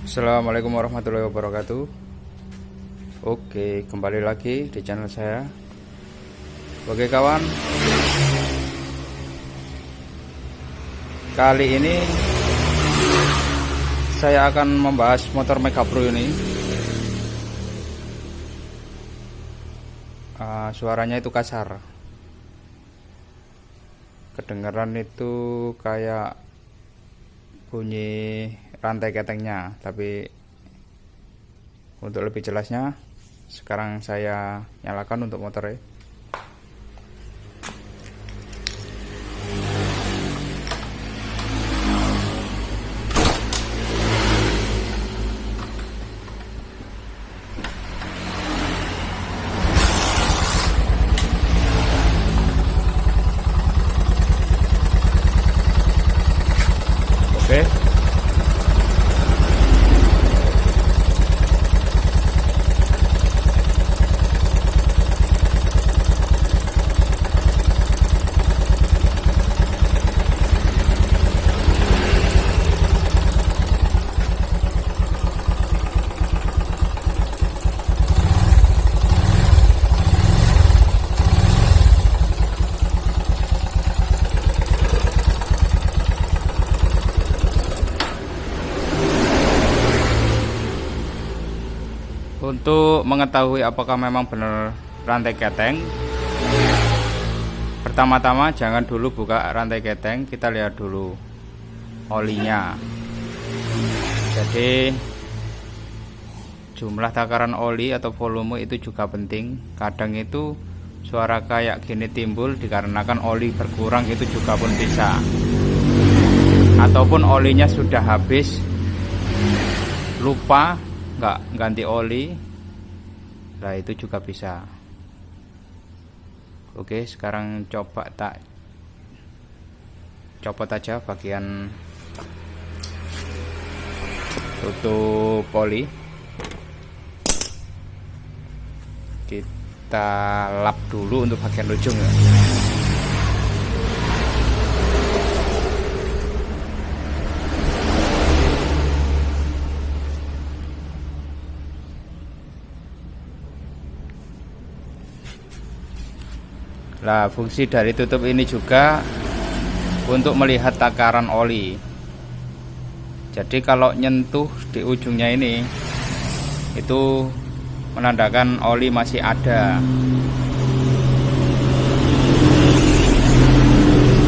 Assalamualaikum warahmatullahi wabarakatuh. Oke, kembali lagi di channel saya. Oke kawan, kali ini saya akan membahas motor Mega Pro ini. Suaranya itu kasar, kedengaran itu kayak bunyi rantai ketengnya, tapi untuk lebih jelasnya sekarang saya nyalakan untuk motornya. Oke. Untuk mengetahui apakah memang benar rantai keteng, pertama-tama jangan dulu buka rantai keteng, kita lihat dulu olinya. Jadi jumlah takaran oli atau volume itu juga penting. Kadang itu suara kayak gini timbul dikarenakan oli berkurang, itu juga pun bisa. Ataupun olinya sudah habis, lupa nggak ganti oli, nah itu juga bisa. Oke, sekarang coba tak copot aja bagian tutup oli, kita lap dulu untuk bagian ujung ya. Nah, fungsi dari tutup ini juga untuk melihat takaran oli. Jadi kalau nyentuh di ujungnya ini, itu menandakan oli masih ada.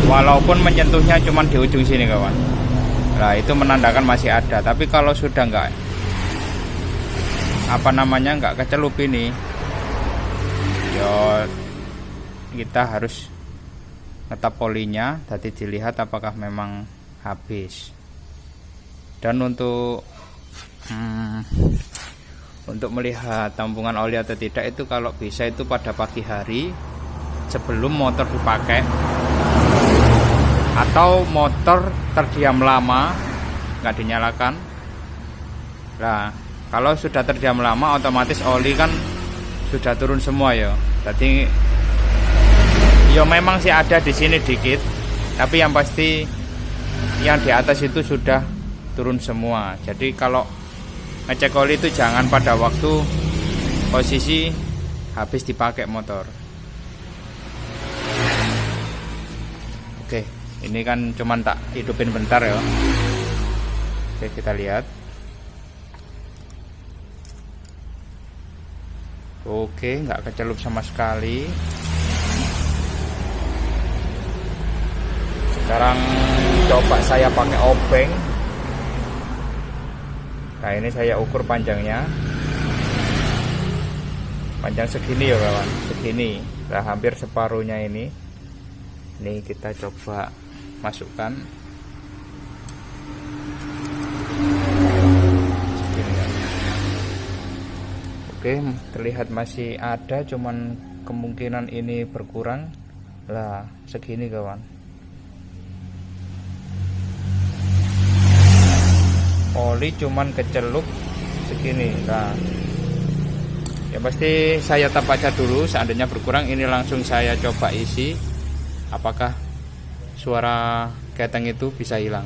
Walaupun menyentuhnya cuma di ujung sini kawan. Nah, itu menandakan masih ada. Tapi kalau sudah enggak enggak kecelup ini, ya kita harus ngetap olinya, tadi dilihat apakah memang habis. Dan untuk melihat tampungan oli atau tidak itu kalau bisa itu pada pagi hari sebelum motor dipakai, atau motor terdiam lama nggak dinyalakan. Nah, kalau sudah terdiam lama otomatis oli kan sudah turun semua ya. Tadi ya memang sih ada di sini dikit, tapi yang pasti yang di atas itu sudah turun semua. Jadi kalau ngecek oli itu jangan pada waktu posisi habis dipakai motor. Oke, ini kan cuman tak hidupin bentar ya. Oke, kita lihat. Oke, nggak kecelup sama sekali. Sekarang coba saya pakai obeng. Nah, ini saya ukur panjangnya. Panjang segini ya kawan, segini. Nah, hampir separuhnya ini. Ini kita coba masukkan. Segini ya. Oke, terlihat masih ada, cuman kemungkinan ini berkurang. Lah, segini kawan. Oli cuman kecelup segini. Nah, ya pasti saya tap aja dulu. Seandainya berkurang, ini langsung saya coba isi apakah suara keteng itu bisa hilang.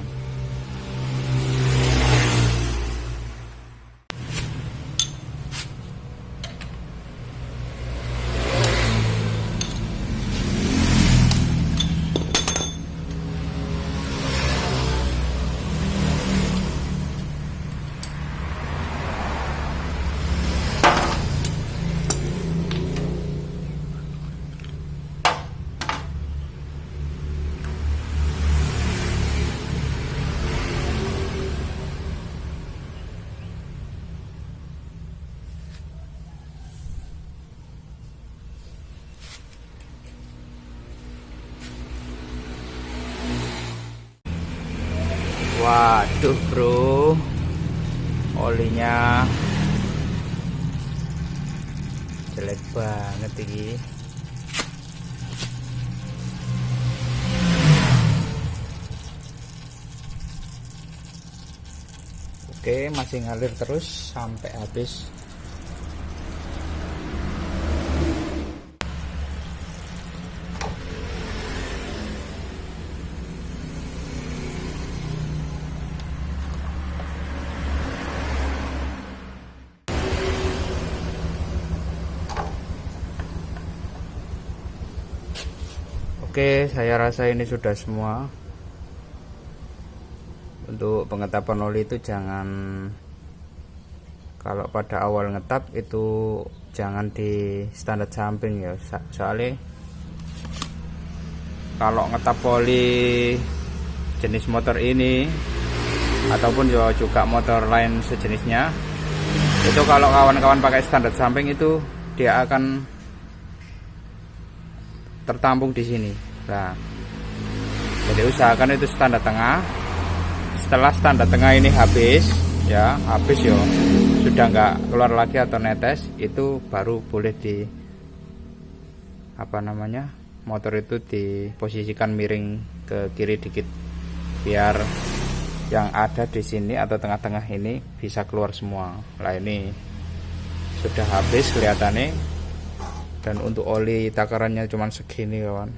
Waduh bro, olinya jelek banget ini. Oke, masih ngalir terus sampai habis. Oke, saya rasa ini sudah semua. Untuk pengetapan oli itu jangan, kalau pada awal ngetap itu jangan di standar samping ya, soalnya kalau ngetap oli jenis motor ini ataupun juga motor lain sejenisnya, itu kalau kawan-kawan pakai standar samping itu dia akan tertampung di sini. Nah, jadi usahakan itu standar tengah. Setelah standar tengah ini habis ya, sudah nggak keluar lagi atau netes, itu baru boleh di motor itu diposisikan miring ke kiri dikit, biar yang ada di sini atau tengah-tengah ini bisa keluar semua. Lah ini sudah habis kelihatannya, dan untuk oli takarannya cuma segini kawan.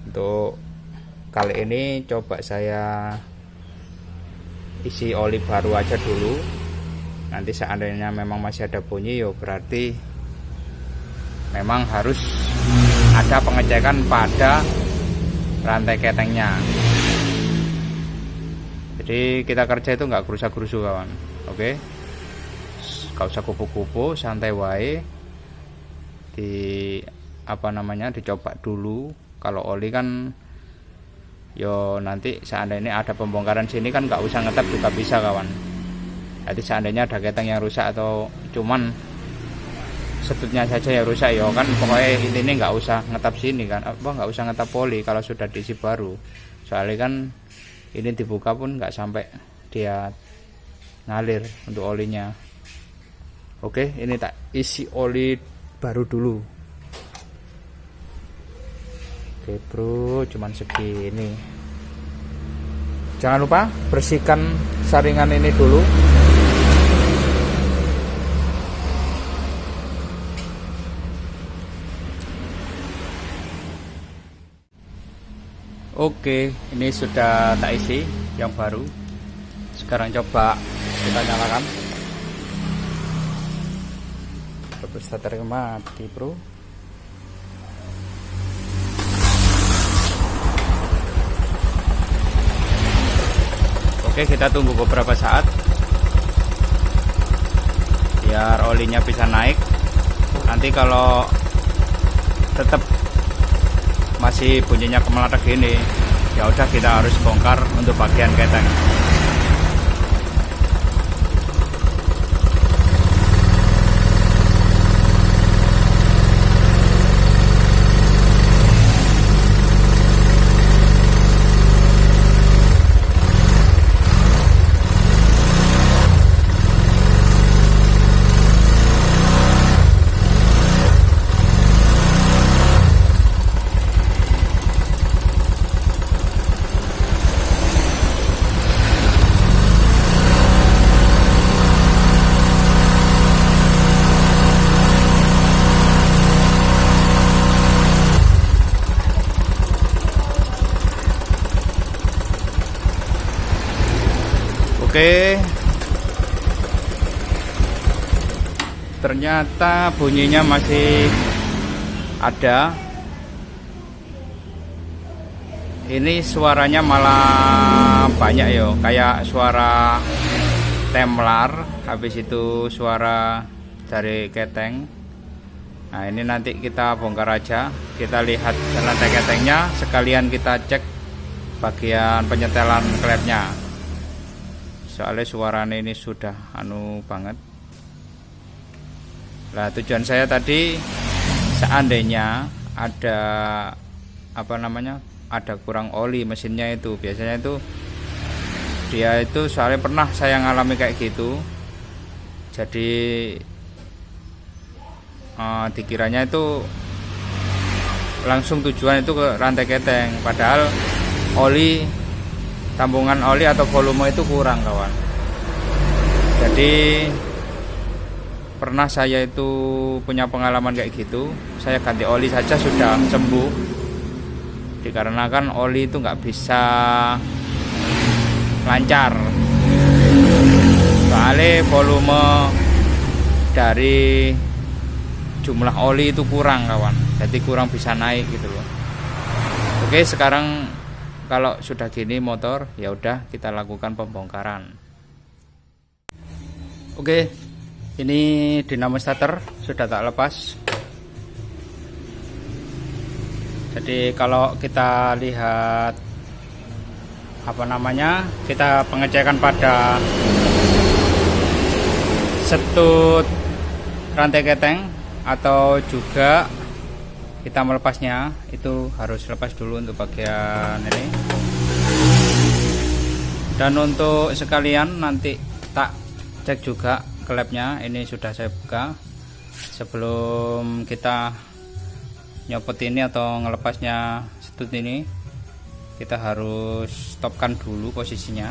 Untuk kali ini coba saya isi oli baru aja dulu. Nanti seandainya memang masih ada bunyi, ya berarti memang harus ada pengecekan pada rantai ketengnya. Jadi kita kerja itu nggak gerusa-gerusu kawan. Oke, nggak usah kupu-kupu, santai wae. Dicoba dulu. Kalau oli kan yo nanti seandainya ada pembongkaran sini kan nggak usah ngetap juga bisa kawan. Jadi seandainya ada keteng yang rusak atau cuman setutnya saja yang rusak, yo kan pokoknya intinya nggak usah ngetap sini kan, nggak usah ngetap oli kalau sudah diisi baru. Soalnya kan ini dibuka pun nggak sampai dia ngalir untuk olinya. Oke, ini tak isi oli baru dulu. Oke bro, cuman segini. Jangan lupa bersihkan saringan ini dulu. Oke, ini sudah tak isi yang baru. Sekarang coba kita nyalakan. Starter mati bro. Oke, kita tunggu beberapa saat biar olinya bisa naik. Nanti kalau tetap masih bunyinya kemeletak gini, ya udah kita harus bongkar untuk bagian keteng. Oke, ternyata bunyinya masih ada. Ini suaranya malah banyak yo, kayak suara temlar, habis itu suara dari keteng. Nah ini nanti kita bongkar aja, kita lihat rantai ketengnya, sekalian kita cek bagian penyetelan klepnya. Soalnya suaranya ini sudah banget. Nah tujuan saya tadi, seandainya ada ada kurang oli mesinnya itu. Biasanya itu dia itu, soalnya pernah saya ngalami kayak gitu. Jadi dikiranya itu langsung tujuan itu ke rantai keteng, padahal tambungan oli atau volume itu kurang, kawan. Jadi pernah saya itu punya pengalaman kayak gitu. Saya ganti oli saja sudah sembuh, dikarenakan oli itu nggak bisa lancar, soalnya volume dari jumlah oli itu kurang, kawan. Jadi kurang bisa naik gitu loh. Oke, sekarang kalau sudah gini motor, ya udah kita lakukan pembongkaran. Oke, ini dinamo starter sudah tak lepas. Jadi kalau kita lihat kita pengecekan pada setut rantai keteng, atau juga kita melepasnya itu harus lepas dulu untuk bagian ini. Dan untuk sekalian nanti tak cek juga klepnya, ini sudah saya buka. Sebelum kita nyopot ini atau ngelepasnya setut ini, kita harus stopkan dulu posisinya.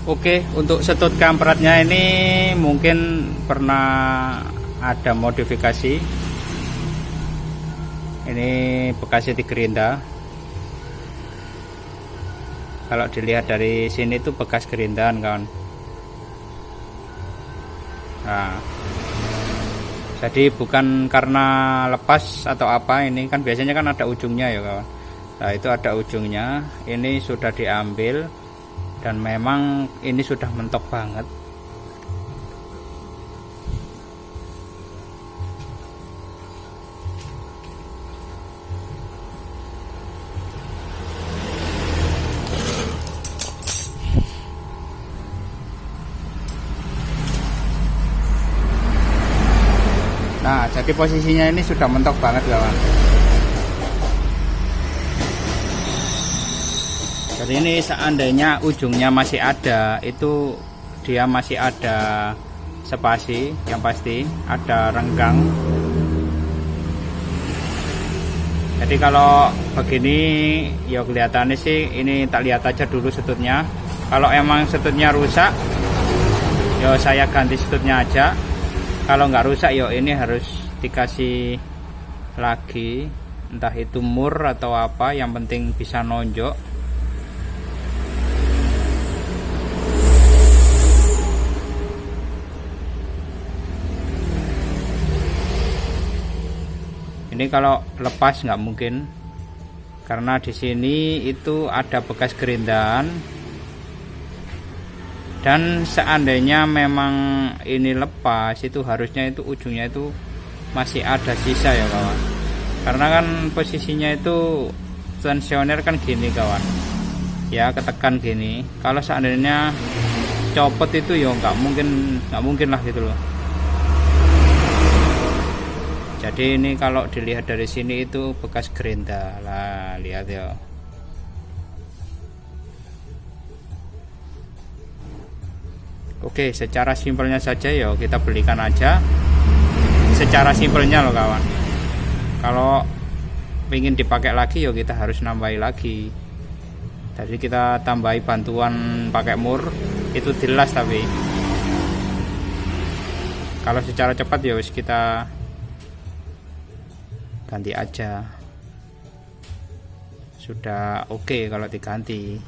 Oke, untuk setut kampretnya ini mungkin pernah ada modifikasi. Ini bekasnya di gerinda. Kalau dilihat dari sini tuh bekas gerindaan, kawan. Nah, jadi bukan karena lepas atau apa, ini kan biasanya kan ada ujungnya ya, kawan. Nah, itu ada ujungnya. Ini sudah diambil. Dan memang ini sudah mentok banget. Nah, jadi posisinya ini sudah mentok banget, kawan. Jadi ini seandainya ujungnya masih ada, itu dia masih ada spasi, yang pasti ada renggang. Jadi kalau begini ya kelihatannya sih, ini tak lihat aja dulu setutnya. Kalau emang setutnya rusak, ya saya ganti setutnya aja. Kalau nggak rusak, ya ini harus dikasih lagi, entah itu mur atau apa, yang penting bisa nonjok. Ini kalau lepas nggak mungkin, karena di sini itu ada bekas gerindaan. Dan seandainya memang ini lepas, itu harusnya itu ujungnya itu masih ada sisa ya, kawan. Karena kan posisinya itu tensioner kan gini, kawan. Ya, ketekan gini. Kalau seandainya copot itu ya nggak mungkin lah gitu loh. Jadi ini kalau dilihat dari sini itu bekas gerinda lah, lihat ya. Oke, secara simpelnya saja ya kita belikan aja. Secara simpelnya loh, kawan. Kalau ingin dipakai lagi ya kita harus nambahi lagi. Tadi kita tambahi bantuan pakai mur, itu jelas. Tapi kalau secara cepat ya wis kita ganti aja, sudah oke kalau diganti.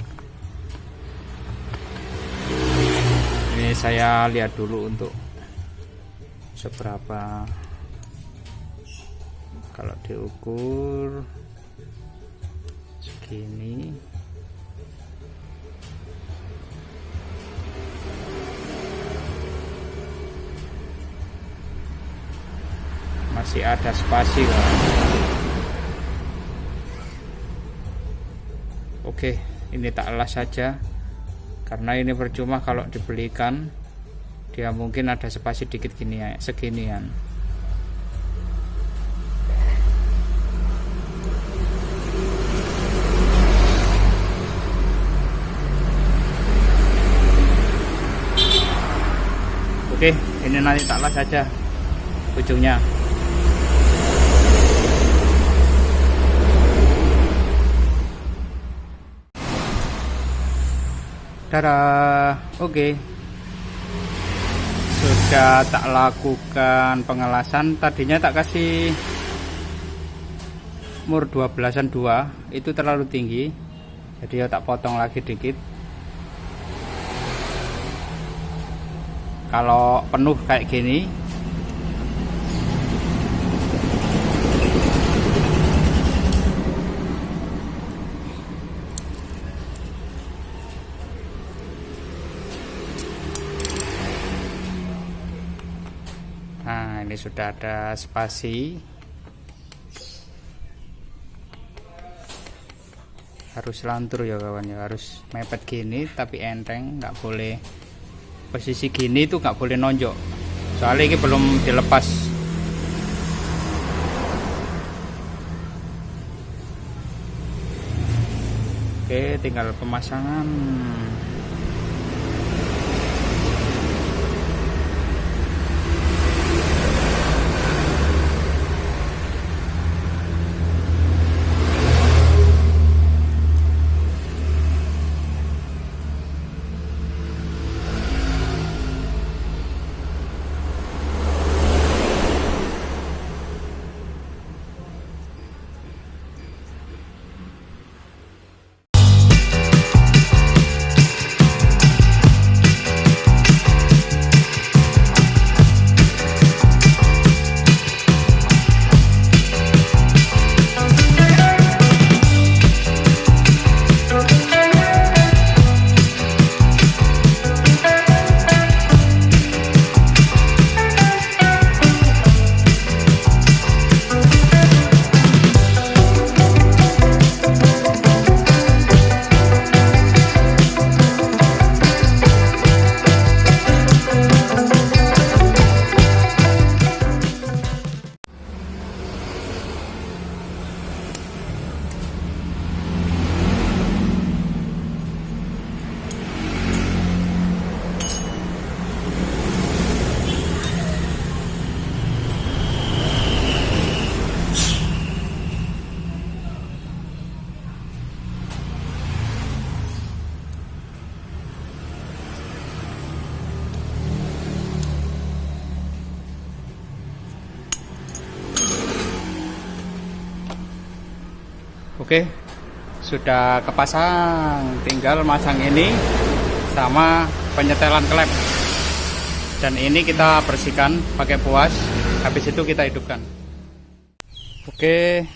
Ini saya lihat dulu untuk seberapa. Kalau diukur segini, masih ada spasi, kan? Oke, ini tak las saja, karena ini percuma kalau dibelikan, dia mungkin ada spasi dikit gini ya, seginian. Oke, ini nanti tak las saja ujungnya. Dadah. Oke, sudah tak lakukan pengelasan. Tadinya tak kasih mur 12an 2, itu terlalu tinggi, jadi ya tak potong lagi dikit. Kalau penuh kayak gini, nah ini sudah ada spasi. Harus lantur ya, kawan ya, harus mepet gini tapi enteng, nggak boleh posisi gini tuh, nggak boleh nonjok, soalnya ini belum dilepas. Oke, tinggal pemasangan. Oke, sudah kepasang, tinggal masang ini sama penyetelan klep. Dan ini kita bersihkan pakai puas, habis itu kita hidupkan. Oke,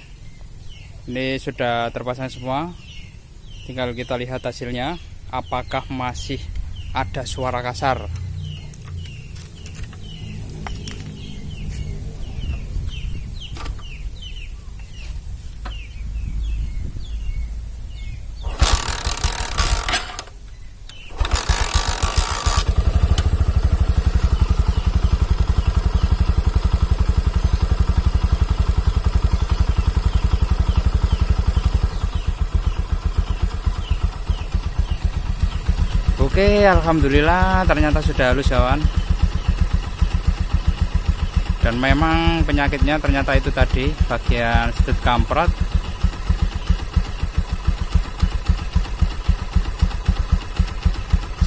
ini sudah terpasang semua. Tinggal kita lihat hasilnya, apakah masih ada suara kasar. Oke, alhamdulillah ternyata sudah halus kawan. Dan memang penyakitnya ternyata itu tadi bagian stud kampret.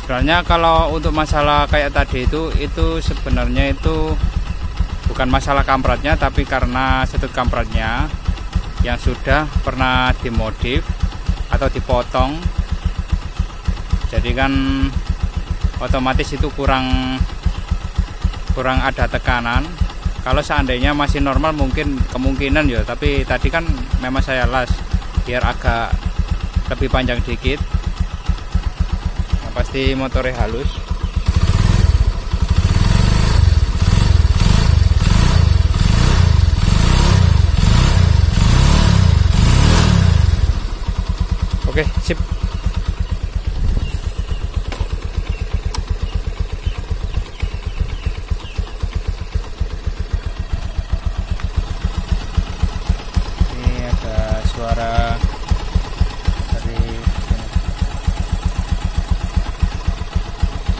Sebenarnya kalau untuk masalah kayak tadi itu sebenarnya itu bukan masalah kampretnya, tapi karena stud kampretnya yang sudah pernah dimodif atau dipotong. Jadi kan otomatis itu kurang ada tekanan. Kalau seandainya masih normal mungkin kemungkinan ya, tapi tadi kan memang saya las biar agak lebih panjang dikit. Yang pasti motornya halus. Oke, sip. Suara dari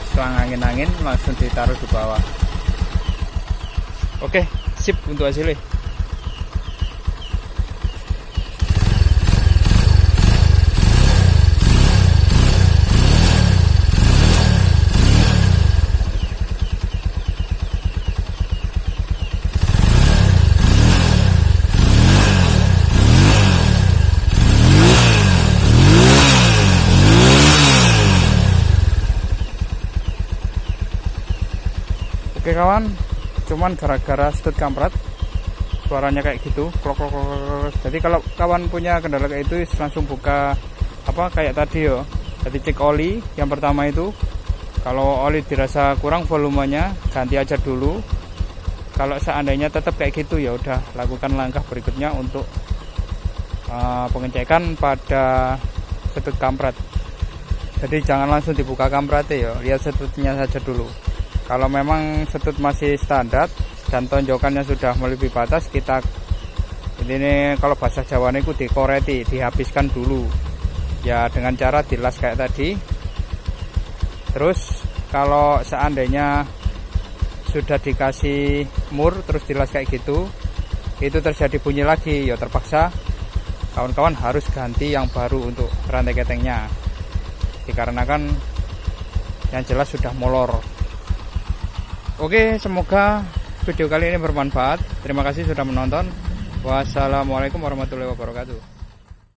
selang angin-angin langsung ditaruh di bawah. Oke, sip untuk hasilnya. Oke kawan, cuman gara-gara stud kampret suaranya kayak gitu, klok klok klok. Jadi kalau kawan punya kendala kayak itu langsung buka kayak tadi yo. Jadi cek oli yang pertama itu, kalau oli dirasa kurang volumenya ganti aja dulu. Kalau seandainya tetap kayak gitu ya udah lakukan langkah berikutnya untuk pengecekan pada stud kampret. Jadi jangan langsung dibuka kampretnya ya, lihat stutnya saja dulu. Kalau memang setut masih standar dan tonjokannya sudah melebihi batas, kita ini kalau bahasa Jawanya itu dikoreti, dihabiskan dulu ya dengan cara dilas kayak tadi. Terus kalau seandainya sudah dikasih mur terus dilas kayak gitu, itu terjadi bunyi lagi ya, terpaksa kawan-kawan harus ganti yang baru untuk rantai ketengnya, dikarenakan yang jelas sudah molor. Oke, semoga video kali ini bermanfaat. Terima kasih sudah menonton. Wassalamualaikum warahmatullahi wabarakatuh.